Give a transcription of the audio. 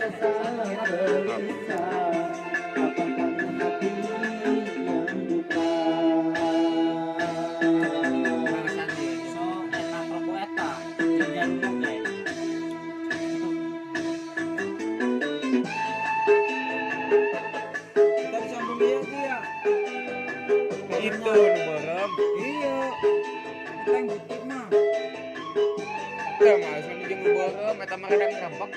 Itu nu berem. Iya. Teng bukit mah. Teu mah geus nu jeung nu berem eta mah kadang ngambek.